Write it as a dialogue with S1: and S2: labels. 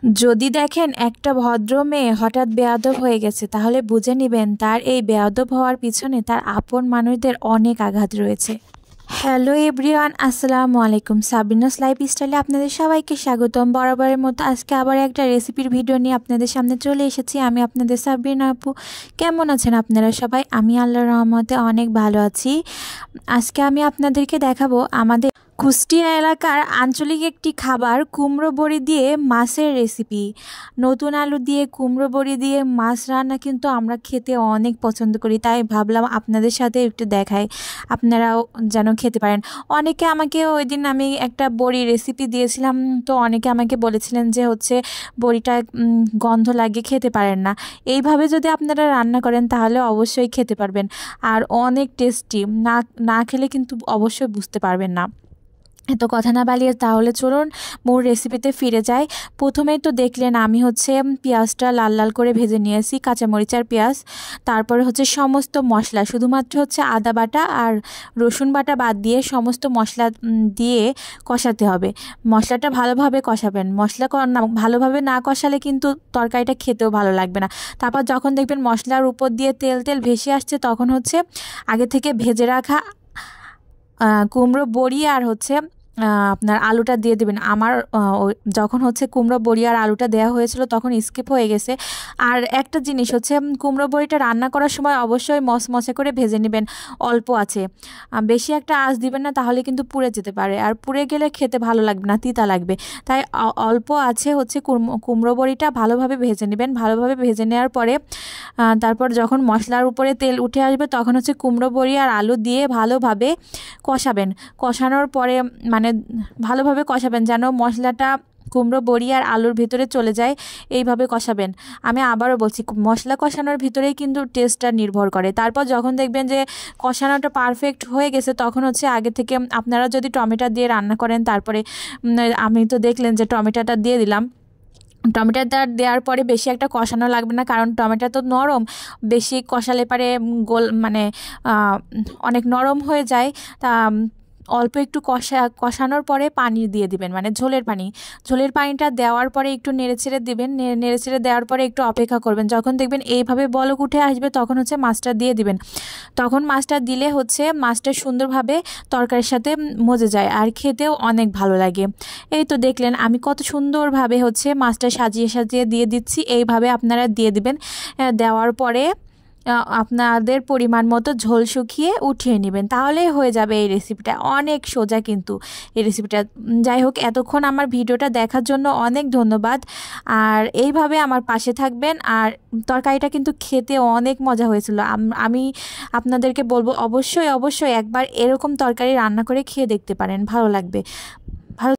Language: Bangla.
S1: যদি দেখেন একটা ভদ্র মেয়ে হঠাৎ বেয়াদব হয়ে গেছে, তাহলে বুঝে নিবেন তার এই বেয়াদব হওয়ার পিছনে তার আপন মানুষদের অনেক আঘাত রয়েছে। হ্যালো এভরিওয়ান, আসসালামু আলাইকুম। সাবিনাস লাইফস্টাইলে আপনাদের সবাইকে স্বাগতম। বরাবরের মতো আজকে আবার একটা রেসিপির ভিডিও নিয়ে আপনাদের সামনে চলে এসেছি। আমি আপনাদের সাবিনা আপু। কেমন আছেন আপনারা সবাই? আমি আল্লাহর রহমতে অনেক ভালো আছি। আজকে আমি আপনাদেরকে দেখাবো আমাদের কুষ্টিয়া এলাকার আঞ্চলিক একটি খাবার, কুমড়ো বড়ি দিয়ে মাছের রেসিপি। নতুন আলু দিয়ে কুমড়ো বড়ি দিয়ে মাছ রান্না কিন্তু আমরা খেতে অনেক পছন্দ করি, তাই ভাবলাম আপনাদের সাথে একটু দেখাই, আপনারাও যেন খেতে পারেন। অনেকে আমাকে ওই দিন আমি একটা বড়ি রেসিপি দিয়েছিলাম, তো অনেকে আমাকে বলেছিলেন যে বড়িটা গন্ধ লাগে, খেতে পারেন না। এইভাবে যদি আপনারা রান্না করেন তাহলে অবশ্যই খেতে পারবেন, আর অনেক টেস্টি। না খেলে কিন্তু অবশ্যই বুঝতে পারবেন না। এত কথা না বালিয়ে তাহলে চলুন মূল রেসিপিতে ফিরে যাই। প্রথমেই তো দেখলেন আমি পেঁয়াজটা লাল লাল করে ভেজে নিয়েছি, কাঁচামরিচ আর পেঁয়াজ। তারপরে সমস্ত মশলা, শুধুমাত্র আদা বাটা আর রসুন বাটা বাদ দিয়ে সমস্ত মশলা দিয়ে কষাতে হবে। মশলাটা ভালোভাবে কষাবেন। ভালোভাবে না কষালে কিন্তু তরকারিটা খেতেও ভালো লাগবে না। তারপর যখন দেখবেন মশলার উপর দিয়ে তেল তেল ভেসে আসছে, তখন আগে থেকে ভেজে রাখা কুমড়ো বড়ি আর আপনার আলুটা দিয়ে দেবেন। আমার যখন কুমড়ো বড়ি আর আলুটা দেওয়া হয়েছিল তখন স্কিপ হয়ে গেছে। আর একটা জিনিস কুমড়ো বড়িটা রান্না করার সময় অবশ্যই মশমশে করে ভেজে নেবেন। অল্প আছে, বেশি একটা আঁচ দিবেন না, তাহলে কিন্তু পুড়ে যেতে পারে, আর পুড়ে গেলে খেতে ভালো লাগবে না, তিতা লাগবে। তাই অল্প আছে কুমড়ো বড়িটা ভালোভাবে ভেজে নেবেন। ভালোভাবে ভেজে নেওয়ার পরে তারপর যখন মশলার উপরে তেল উঠে আসবে, তখন কুমড়ো বড়ি আর আলু দিয়ে ভালোভাবে কষাবেন। কষানোর পরে ভালোভাবে কষাবেন যেন মশলাটা কুমড়ো বড়ি আর আলুর ভিতরে চলে যায়, এইভাবে কষাবেন। আমি আবারও বলছি, মশলা কষানোর ভিতরেই কিন্তু টেস্টটা নির্ভর করে। তারপর যখন দেখবেন যে কষানোটা পারফেক্ট হয়ে গেছে, তখন আগে থেকে আপনারা যদি টমেটো দিয়ে রান্না করেন, তারপরে আমি তো দেখলেন যে টমেটোটা দিয়ে দিলাম। টমেটোটা দেওয়ার পরে বেশি একটা কষানো লাগবে না, কারণ টমেটো তো নরম, বেশি কষালে পারে অনেক নরম হয়ে যায়। তা অল্প একটু কষানোর পরে পানি দিয়ে দিবেন, ঝোলের পানিটা দেওয়ার পরে একটু নেড়েচেড়ে দিবেন। নেড়েচেড়ে দেওয়ার পরে একটু অপেক্ষা করবেন। যখন দেখবেন এইভাবে বলক উঠে আসবে, তখন মাছটা দিয়ে দিবেন। তখন মাছটা দিলে মাছটা সুন্দরভাবে তরকারির সাথে মজে যায়, আর খেতেও অনেক ভালো লাগে। এই তো দেখলেন আমি কত সুন্দরভাবে মাছটা সাজিয়ে সাজিয়ে দিয়ে দিচ্ছি। এইভাবে আপনারা দিয়ে দিবেন। দেওয়ার পরে আপনাদের পরিমাণ মতো ঝোল শুকিয়ে উঠিয়ে নেবেন, তাহলেই হয়ে যাবে এই রেসিপিটা। অনেক সোজা কিন্তু এই রেসিপিটা। যাই হোক, এতক্ষণ আমার ভিডিওটা দেখার জন্য অনেক ধন্যবাদ। আর এইভাবে আমার পাশে থাকবেন। আর তরকারিটা কিন্তু খেতে অনেক মজা হয়েছিল। আমি আপনাদেরকে বলবো অবশ্যই একবার এরকম তরকারি রান্না করে খেয়ে দেখতে পারেন, ভালো লাগবে।